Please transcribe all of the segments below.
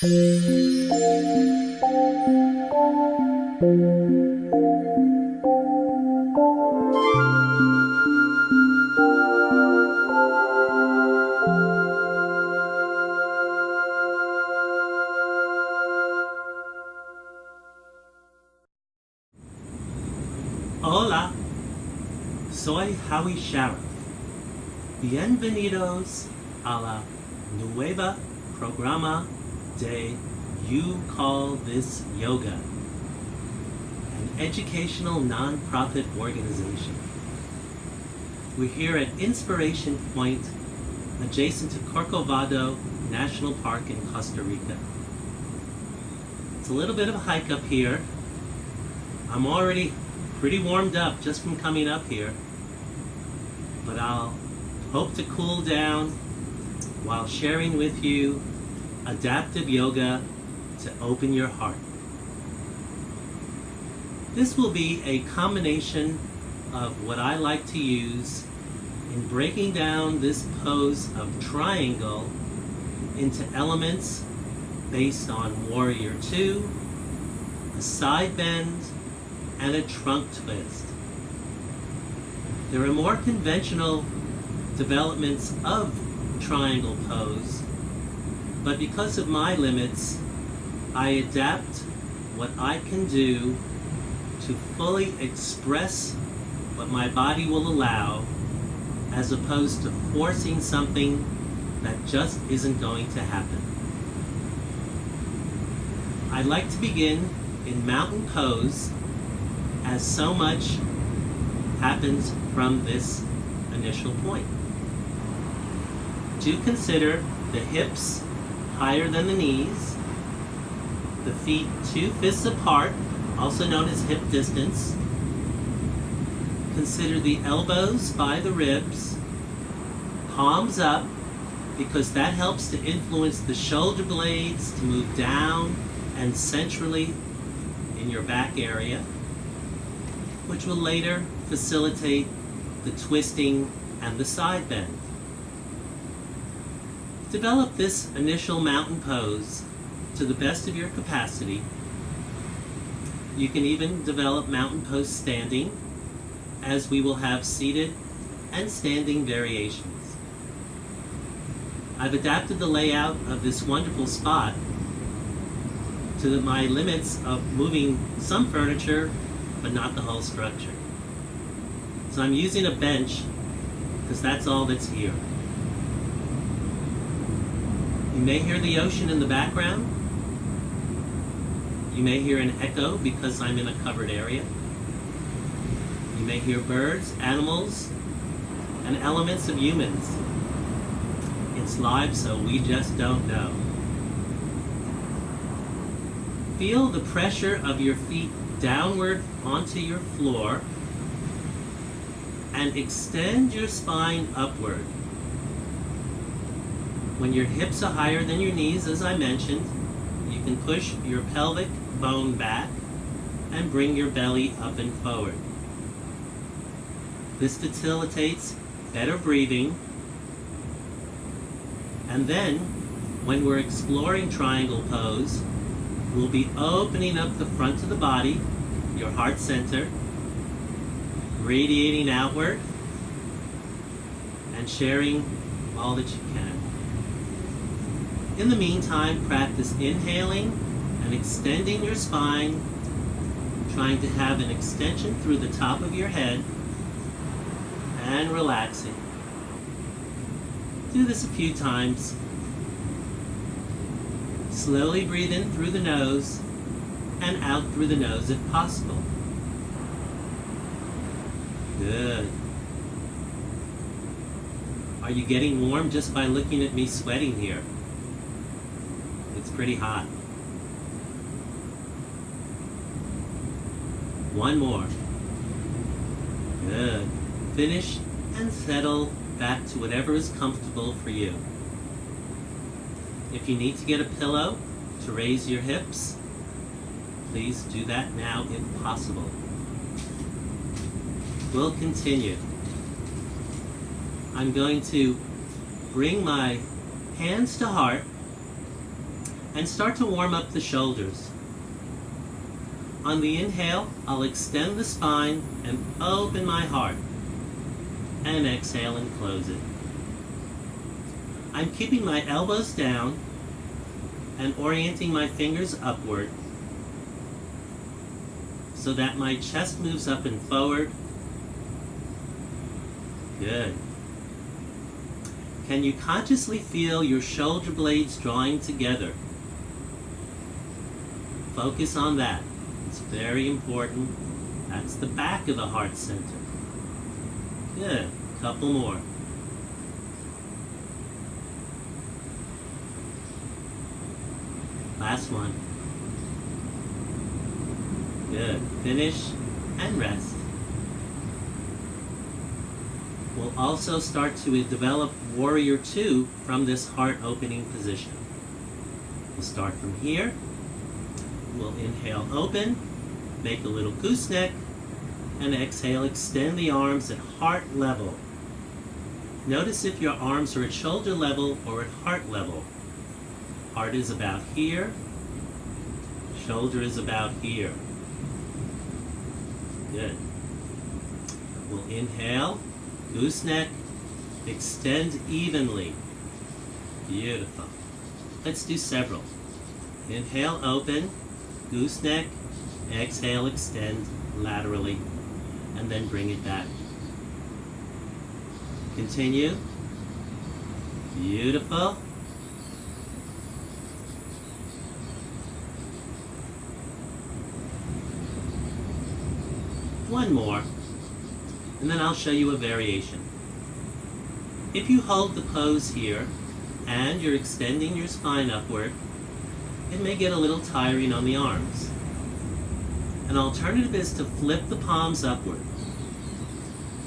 Hola, soy Howie Shareff. Bienvenidos a la nueva programa de You Call This Yoga, an educational non-profit organization. We're here at Inspiration Point, adjacent to Corcovado National Park in Costa Rica. It's a little bit of a hike up here. I'm already pretty warmed up just from coming up here, but I'll hope to cool down while sharing with you adaptive yoga to open your heart. This will be a combination of what I like to use in breaking down this pose of triangle into elements based on Warrior 2, a side bend, and a trunk twist. There are more conventional developments of triangle pose, but because of my limits, I adapt what I can do to fully express what my body will allow, as opposed to forcing something that just isn't going to happen. I'd like to begin in mountain pose, as so much happens from this initial point. Do consider the hips higher than the knees, the feet 2 fists apart, also known as hip distance. Consider the elbows by the ribs, palms up, because that helps to influence the shoulder blades to move down and centrally in your back area, which will later facilitate the twisting and the side bend. Develop this initial mountain pose to the best of your capacity. You can even develop mountain pose standing, as we will have seated and standing variations. I've adapted the layout of this wonderful spot to my limits of moving some furniture but not the whole structure. So I'm using a bench because that's all that's here. You may hear the ocean in the background. You may hear an echo because I'm in a covered area. You may hear birds, animals, and elements of humans. It's live, so we just don't know. Feel the pressure of your feet downward onto your floor and extend your spine upward. When your hips are higher than your knees, as I mentioned, you can push your pelvic bone back and bring your belly up and forward. This facilitates better breathing. And then, when we're exploring triangle pose, we'll be opening up the front of the body, your heart center, radiating outward, and sharing all that you can. In the meantime, practice inhaling and extending your spine, trying to have an extension through the top of your head, and relaxing. Do this a few times. Slowly breathe in through the nose and out through the nose if possible. Good. Are you getting warm just by looking at me sweating here? It's pretty hot. One more. Good. Finish and settle back to whatever is comfortable for you. If you need to get a pillow to raise your hips, please do that now if possible. We'll continue. I'm going to bring my hands to heart and start to warm up the shoulders. On the inhale, I'll extend the spine and open my heart, and exhale and close it. I'm keeping my elbows down and orienting my fingers upward so that my chest moves up and forward. Good. Can you consciously feel your shoulder blades drawing together? Focus on that. It's very important. That's the back of the heart center. Good. Couple more. Last one. Good. Finish and rest. We'll also start to develop Warrior 2 from this heart opening position. We'll start from here. We'll inhale, open, make a little gooseneck, and exhale, extend the arms at heart level. Notice if your arms are at shoulder level or at heart level. Heart is about here, shoulder is about here. Good. We'll inhale, gooseneck, extend evenly. Beautiful. Let's do several. Inhale, open, gooseneck, exhale, extend laterally, and then bring it back. Continue. Beautiful. One more, and then I'll show you a variation. If you hold the pose here and you're extending your spine upward, it may get a little tiring on the arms. An alternative is to flip the palms upward.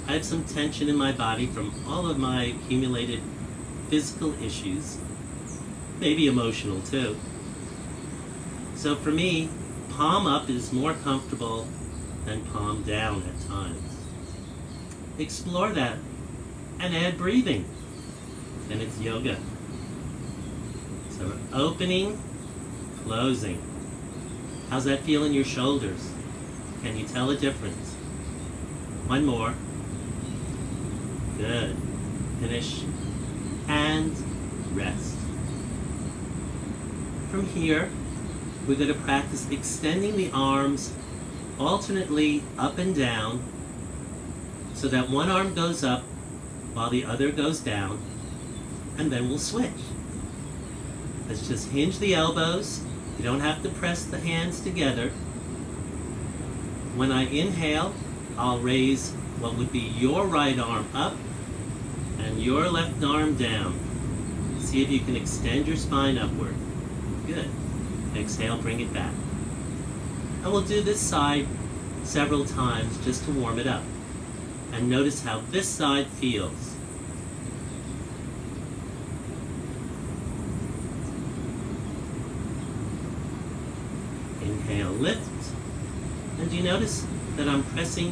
I have some tension in my body from all of my accumulated physical issues, maybe emotional too. So for me, palm up is more comfortable than palm down at times. Explore that and add breathing, and it's yoga. So opening, closing. How's that feel in your shoulders? Can you tell a difference? One more. Good. Finish and rest. From here, we're going to practice extending the arms alternately up and down so that one arm goes up while the other goes down, and then we'll switch. Let's just hinge the elbows. You don't have to press the hands together. When I inhale, I'll raise what would be your right arm up and your left arm down. See if you can extend your spine upward. Good. Exhale, bring it back. And we'll do this side several times just to warm it up. And notice how this side feels. Inhale, lift. And do you notice that I'm pressing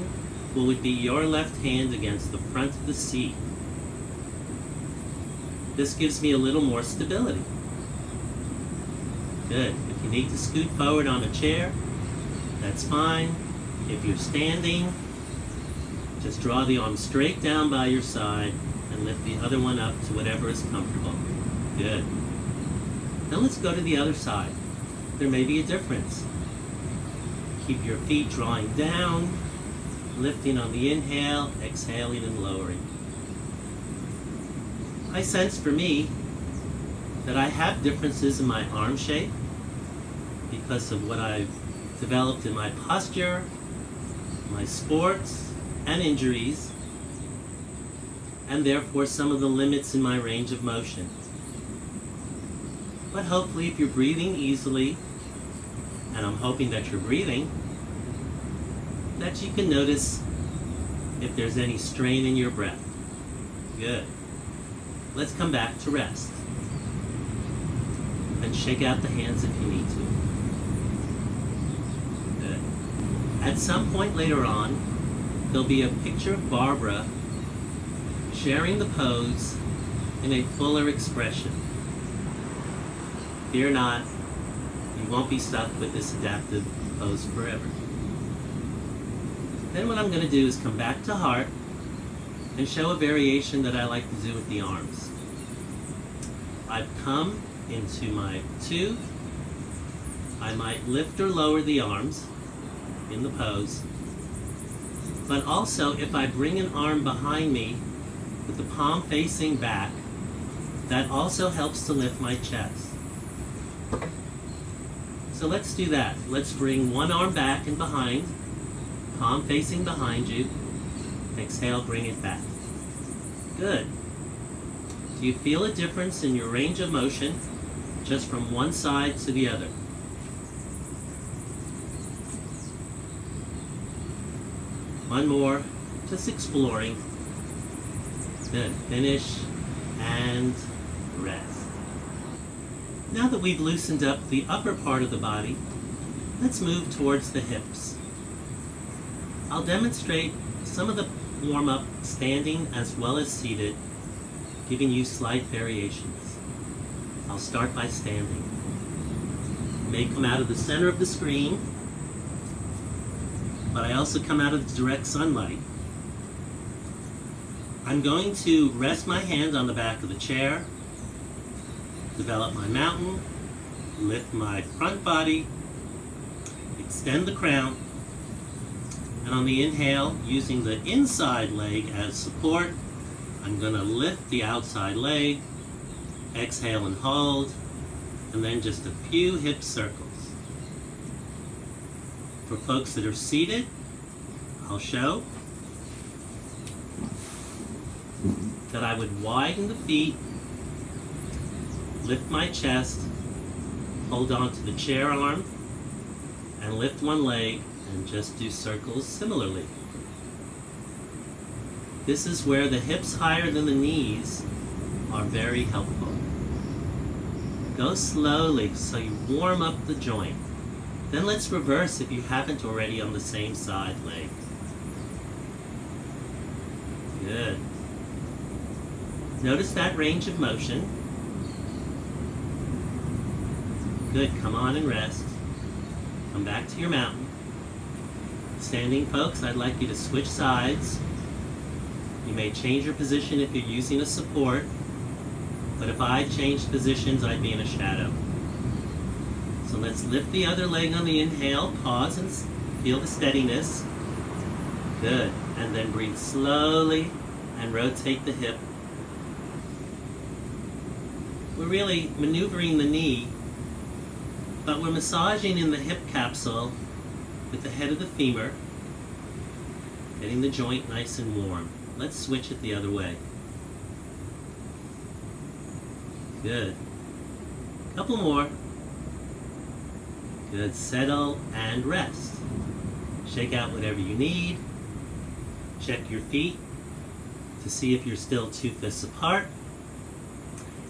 what would be your left hand against the front of the seat? This gives me a little more stability. Good. If you need to scoot forward on a chair, that's fine. If you're standing, just draw the arm straight down by your side and lift the other one up to whatever is comfortable. Good. Now let's go to the other side. There may be a difference. Keep your feet drawing down, lifting on the inhale, exhaling and lowering. I sense for me that I have differences in my arm shape because of what I've developed in my posture, my sports, and injuries, and therefore some of the limits in my range of motion. But hopefully if you're breathing easily, and I'm hoping that you're breathing, that you can notice if there's any strain in your breath. Good. Let's come back to rest. And shake out the hands if you need to. Good. At some point later on, there'll be a picture of Barbara sharing the pose in a fuller expression. Fear not, You won't be stuck with this adaptive pose forever. Then what I'm going to do is come back to heart and show a variation that I like to do with the arms. I've come into my 2. I might lift or lower the arms in the pose. But also, if I bring an arm behind me with the palm facing back, that also helps to lift my chest. So let's do that. Let's bring one arm back and behind, palm facing behind you. Exhale, bring it back. Good. Do you feel a difference in your range of motion just from one side to the other? One more, just exploring. Good. Finish and rest. Now that we've loosened up the upper part of the body, let's move towards the hips. I'll demonstrate some of the warm-up standing as well as seated, giving you slight variations. I'll start by standing. You may come out of the center of the screen, but I also come out of the direct sunlight. I'm going to rest my hand on the back of the chair, develop my mountain, lift my front body, extend the crown, and on the inhale, using the inside leg as support, I'm going to lift the outside leg, exhale and hold, and then just a few hip circles. For folks that are seated, I'll show that I would widen the feet, lift my chest, hold on to the chair arm, and lift one leg, and just do circles similarly. This is where the hips higher than the knees are very helpful. Go slowly so you warm up the joint. Then let's reverse if you haven't already on the same side leg. Good. Notice that range of motion. Good, come on and rest. Come back to your mountain. Standing folks, I'd like you to switch sides. You may change your position if you're using a support, but if I changed positions, I'd be in a shadow. So let's lift the other leg on the inhale, pause and feel the steadiness. Good, and then breathe slowly and rotate the hip. We're really maneuvering the knee, but we're massaging in the hip capsule with the head of the femur, getting the joint nice and warm. Let's switch it the other way. Good. Couple more. Good. Settle and rest. Shake out whatever you need. Check your feet to see if you're still 2 fists apart.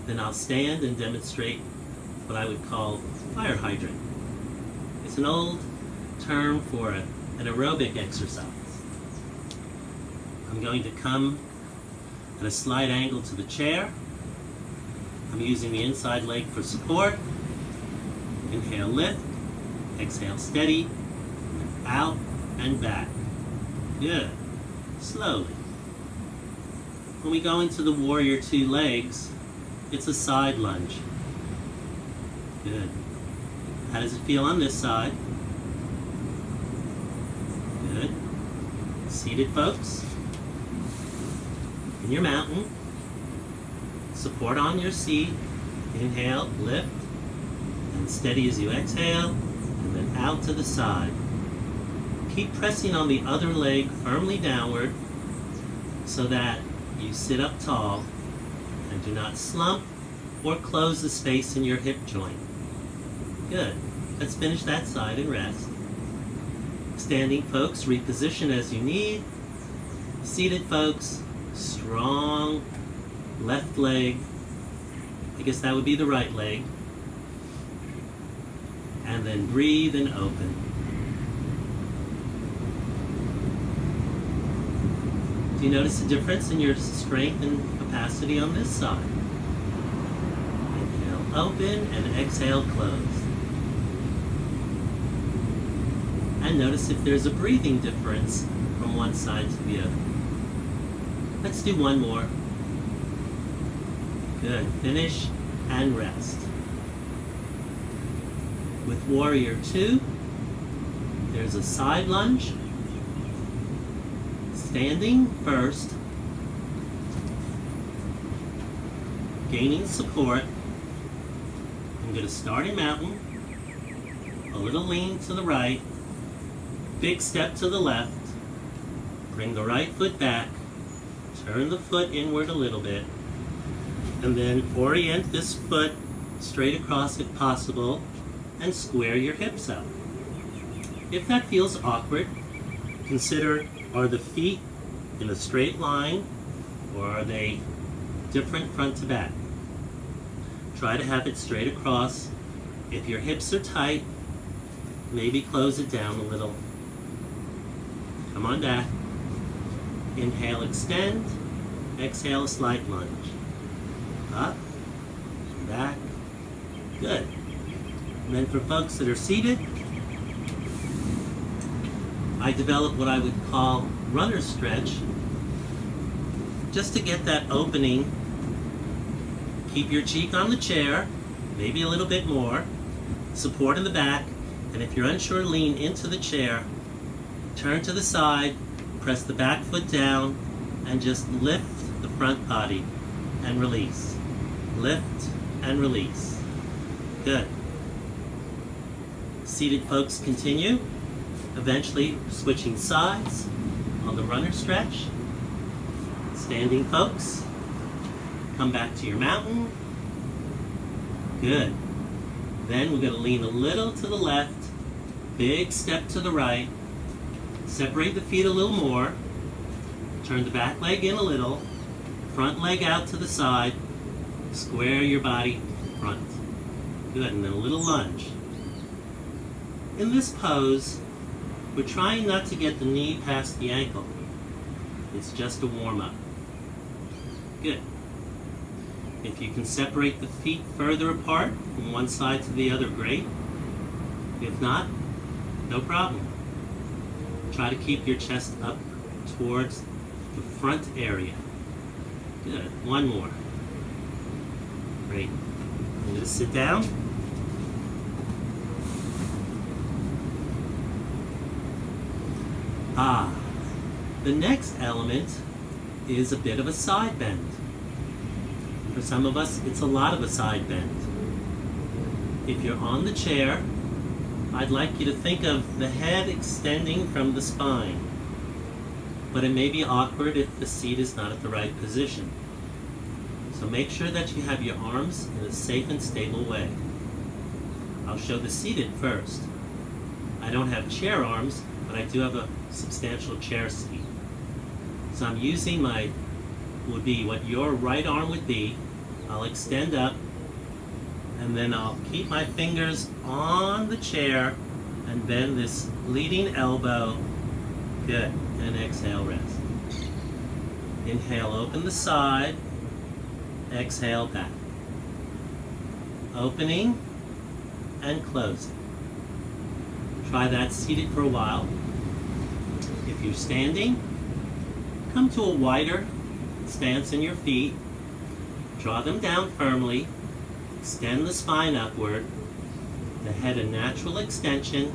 Then I'll stand and demonstrate what I would call fire hydrant. It's an old term for an aerobic exercise. I'm going to come at a slight angle to the chair. I'm using the inside leg for support. Inhale, lift. Exhale, steady. Out and back. Good. Slowly. When we go into the warrior 2 legs, it's a side lunge. Good. How does it feel on this side? Good. Seated folks. In your mountain. Support on your seat. Inhale, lift, and steady as you exhale, and then out to the side. Keep pressing on the other leg firmly downward so that you sit up tall and do not slump or close the space in your hip joint. Good. Let's finish that side and rest. Standing folks, reposition as you need. Seated folks, strong left leg. I guess that would be the right leg. And then breathe and open. Do you notice a difference in your strength and capacity on this side? Inhale, open, and exhale, close. and notice if there's a breathing difference from one side to the other. Let's do one more. Good. Finish and rest. With Warrior 2, there's a side lunge. Standing first, gaining support. I'm going to start in mountain, a little lean to the right, big step to the left, bring the right foot back, turn the foot inward a little bit, and then orient this foot straight across if possible, and square your hips out. If that feels awkward, consider, are the feet in a straight line or are they different front to back? Try to have it straight across. If your hips are tight, maybe close it down a little. Come on back. Inhale, extend. Exhale, a slight lunge. Up, back. Good. And then for folks that are seated, I develop what I would call runner stretch, just to get that opening. Keep your cheek on the chair, maybe a little bit more, support in the back, and if you're unsure, lean into the chair, turn to the side, press the back foot down, and just lift the front body and release. Lift and release. Good. Seated folks continue, eventually switching sides on the runner stretch. Standing folks, come back to your mountain. Good. Then we're going to lean a little to the left, big step to the right, separate the feet a little more, turn the back leg in a little, front leg out to the side, square your body front. Good, and then a little lunge. In this pose, we're trying not to get the knee past the ankle. It's just a warm-up. Good. If you can separate the feet further apart from one side to the other, great. If not, no problem. Try to keep your chest up towards the front area. Good. One more. Great. I'm going to sit down. The next element is a bit of a side bend. For some of us, it's a lot of a side bend. If you're on the chair, I'd like you to think of the head extending from the spine, but it may be awkward if the seat is not at the right position. So make sure that you have your arms in a safe and stable way. I'll show the seated first. I don't have chair arms, but I do have a substantial chair seat. So I'm using would be what your right arm would be. I'll extend up, and then I'll keep my fingers on the chair and bend this leading elbow. Good. And exhale, rest. Inhale, open the side. Exhale, back. Opening and closing. Try that seated for a while. If you're standing, come to a wider stance in your feet. Draw them down firmly. Extend the spine upward. The head a natural extension.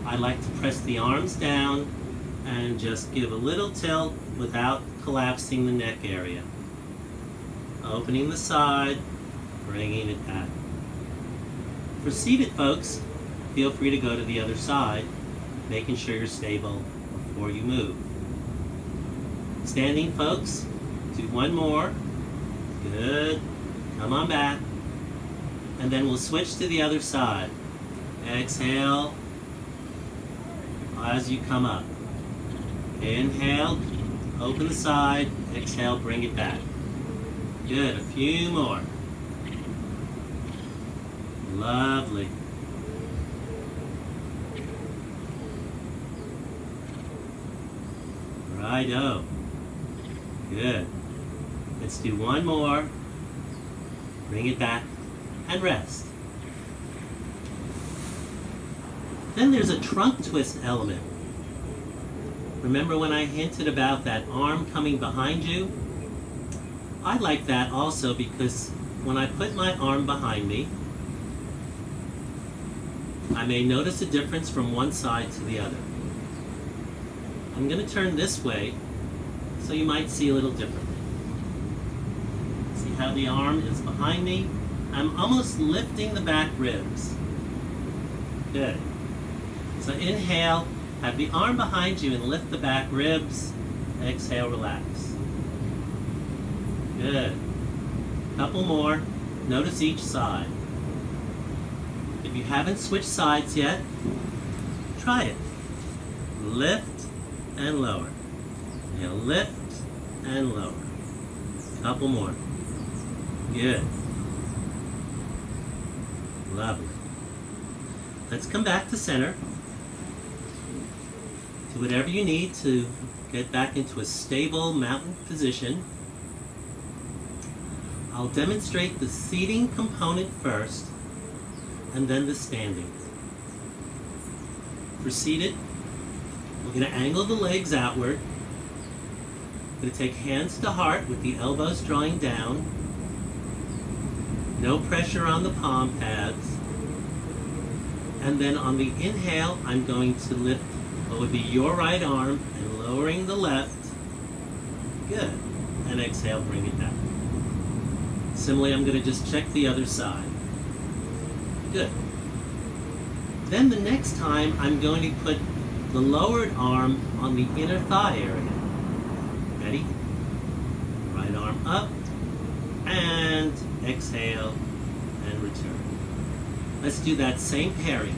I like to press the arms down and just give a little tilt without collapsing the neck area. Opening the side, bringing it back. For seated folks, feel free to go to the other side, making sure you're stable before you move. Standing folks, do one more. Good. Come on back. And then we'll switch to the other side. Exhale as you come up. Inhale, open the side. Exhale, bring it back. Good. A few more. Lovely. Righto. Good. Let's do one more. Bring it back and rest. Then there's a trunk twist element. Remember when I hinted about that arm coming behind you? I like that also because when I put my arm behind me, I may notice a difference from one side to the other. I'm going to turn this way so you might see a little differently. See how the arm is behind me? I'm almost lifting the back ribs. Good. So inhale, have the arm behind you and lift the back ribs. Exhale, relax. Good. Couple more. Notice each side. If you haven't switched sides yet, try it. Lift and lower. Now lift and lower. Couple more. Good. Lovely. Let's come back to center. Do whatever you need to get back into a stable mountain position. I'll demonstrate the seating component first, and then the standing. For seated, we're going to angle the legs outward. We're going to take hands to heart with the elbows drawing down. No pressure on the palm pads. And then on the inhale, I'm going to lift what would be your right arm and lowering the left. Good. And exhale, bring it down. Similarly, I'm going to just check the other side. Good. Then the next time, I'm going to put the lowered arm on the inner thigh area. Ready? Right arm up, and exhale, and return. Let's do that same pairing.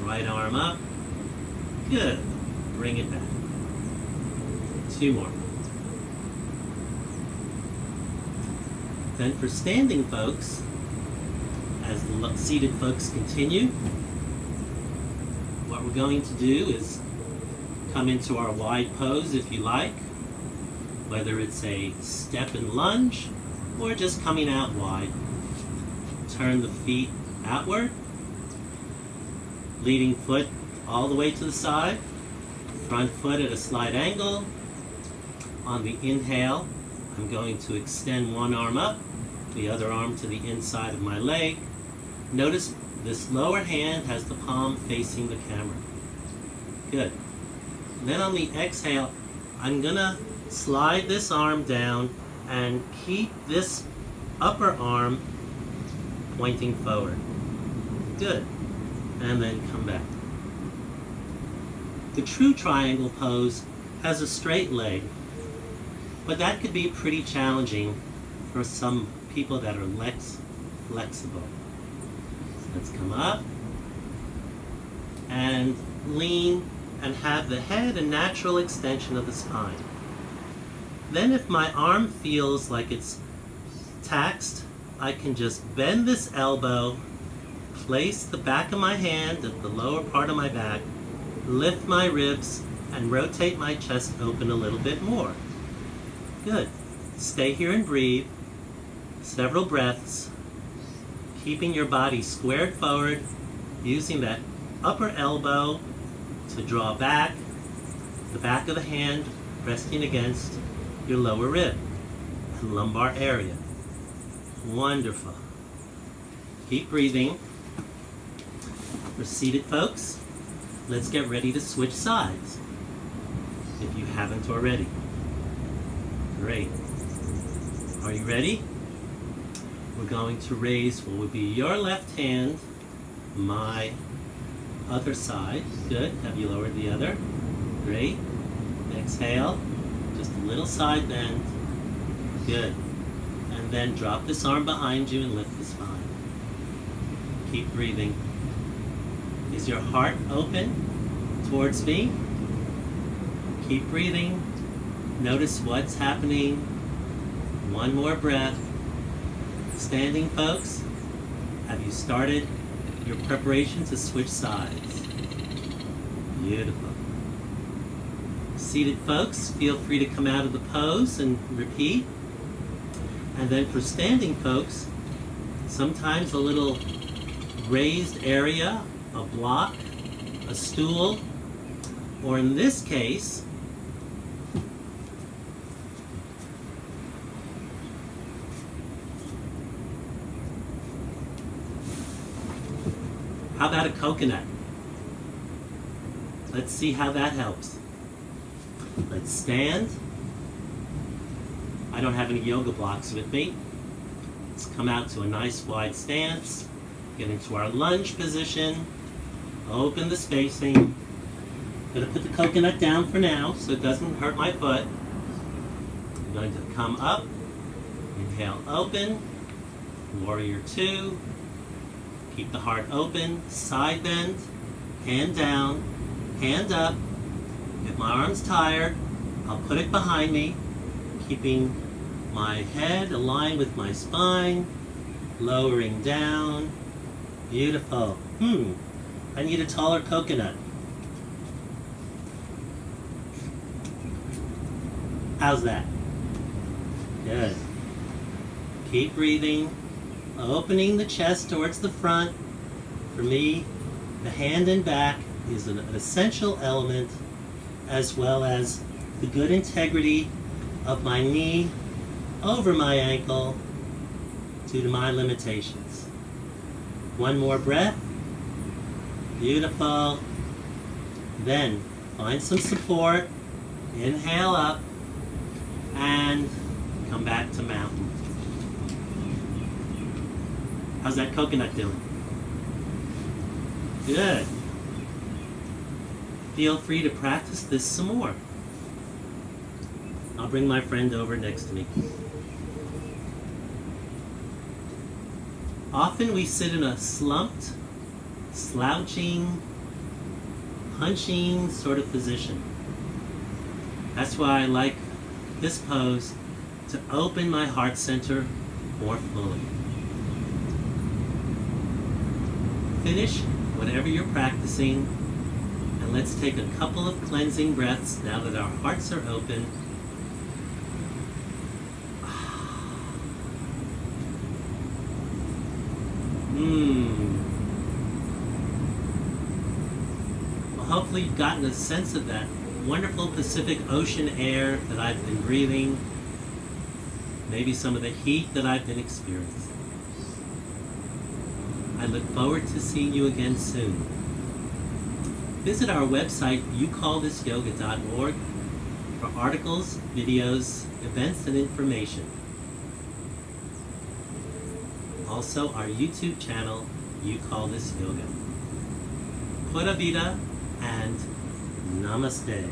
Right arm up. Good. Bring it back. 2 more. Then for standing folks, as the seated folks continue, what we're going to do is come into our wide pose if you like, whether it's a step and lunge or just coming out wide. Turn the feet outward, leading foot all the way to the side, front foot at a slight angle. On the inhale, I'm going to extend one arm up, the other arm to the inside of my leg. Notice this lower hand has the palm facing the camera. Good. And then on the exhale, I'm going to slide this arm down and keep this upper arm pointing forward. Good. And then come back. The true triangle pose has a straight leg, but that could be pretty challenging for some people that are less flexible. So let's come up and lean and have the head a natural extension of the spine. Then if my arm feels like it's taxed, I can just bend this elbow, place the back of my hand at the lower part of my back, lift my ribs, and rotate my chest open a little bit more. Good. Stay here and breathe. Several breaths. Keeping your body squared forward, using that upper elbow to draw back, the back of the hand resting against your lower rib and lumbar area. Wonderful. Keep breathing. For seated folks, let's get ready to switch sides, if you haven't already. Great. Are you ready? We're going to raise what would be your left hand, my other side. Good. Have you lowered the other? Great. Exhale. Just a little side bend. Good. And then drop this arm behind you and lift the spine. Keep breathing. Is your heart open towards me? Keep breathing. Notice what's happening. One more breath. Standing folks, have you started your preparation to switch sides? Beautiful. Seated folks, feel free to come out of the pose and repeat. And then for standing folks, sometimes a little raised area, a block, a stool, or in this case, how about a coconut? Let's see how that helps. Let's stand. I don't have any yoga blocks with me. Let's come out to a nice wide stance. Get into our lunge position. Open the spacing. I'm going to put the coconut down for now so it doesn't hurt my foot. I'm going to come up. Inhale, open. Warrior 2. Keep the heart open. Side bend. Hand down. Hand up. If my arm's tired, I'll put it behind me, keeping my head aligned with my spine, lowering down. Beautiful. I need a taller coconut. How's that? Good. Keep breathing, opening the chest towards the front. For me, the hand and back is an essential element, as well as the good integrity of my knee over my ankle due to my limitations. One more breath. Beautiful. Then find some support. Inhale up and come back to mountain. How's that coconut doing? Good. Feel free to practice this some more. I'll bring my friend over next to me. Often we sit in a slumped, slouching, hunching sort of position. That's why I like this pose, to open my heart center more fully. Finish whatever you're practicing, and let's take a couple of cleansing breaths now that our hearts are open. Well, hopefully you've gotten a sense of that wonderful Pacific Ocean air that I've been breathing, maybe some of the heat that I've been experiencing. I look forward to seeing you again soon. Visit our website, youcallthisyoga.org, for articles, videos, events, and information. Also, our YouTube channel, You Call This Yoga. Pura Vida and Namaste.